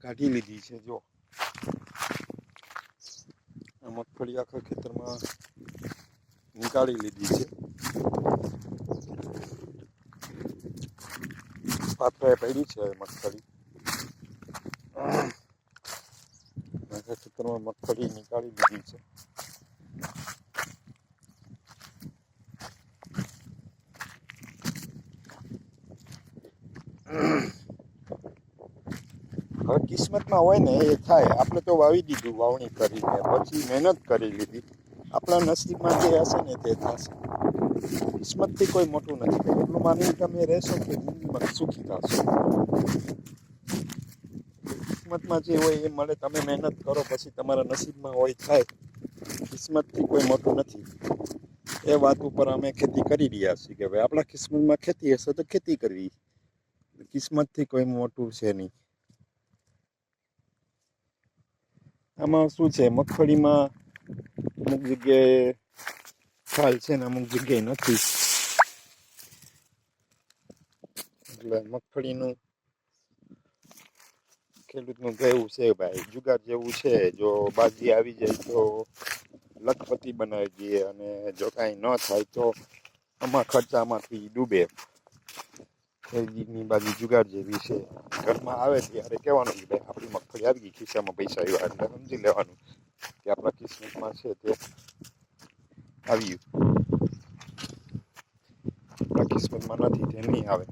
કાઢી લીધી છે. જો આ મગફળી આખા ખેતરમાં નીકાળી લીધી છે. પાથરાએ પડી છે મગફળી. આખા ખેતરમાં મગફળી નીકાળી લીધી છે. હવે કિસ્મતમાં હોય ને એ થાય. આપણે તો વાવી દીધું, વાવણી કરીને પછી મહેનત કરી લીધી. આપણા નસીબમાં જે હશે ને તે થશે. કિસ્મતથી કોઈ મોટું નથી. એટલું માની તમે રહેશો કે જિંદગીમાં સુખી થશો. કિસ્મતમાં જે હોય એ મળે. તમે મહેનત કરો પછી તમારા નસીબમાં હોય થાય. કિસ્મતથી કોઈ મોટું નથી. એ વાત ઉપર અમે ખેતી કરી રહ્યા છીએ કે ભાઈ આપણા કિસ્મતમાં ખેતી હશે તો ખેતી કરવી. કિસ્મતથી કોઈ મોટું છે નહીં. આમાં શું છે, મગફળીમાં અમુક જગ્યાએ ખાલ છે ને અમુક જગ્યાએ નથી. એટલે મગફળીનું ખેડૂતનું કહેવું છે ભાઈ જુગાર જેવું છે. જો બાજી આવી જાય તો લખપતિ બનાવી દઈએ, અને જો કાંઈ ન થાય તો આમાં ખર્ચામાંથી ડૂબે. ખેતીની બાજુ જુગાર જેવી છે. ઘરમાં આવે ત્યારે કહેવાનું કે ભાઈ આપણી મગફળી આવી ગઈ, ખિસ્સામાં પૈસા આવ્યા, એટલે સમજી લેવાનું કે આપણા કિસ્મતમાં છે તે આવ્યું. આપણા કિસ્મતમાં નથી તે નહીં આવે.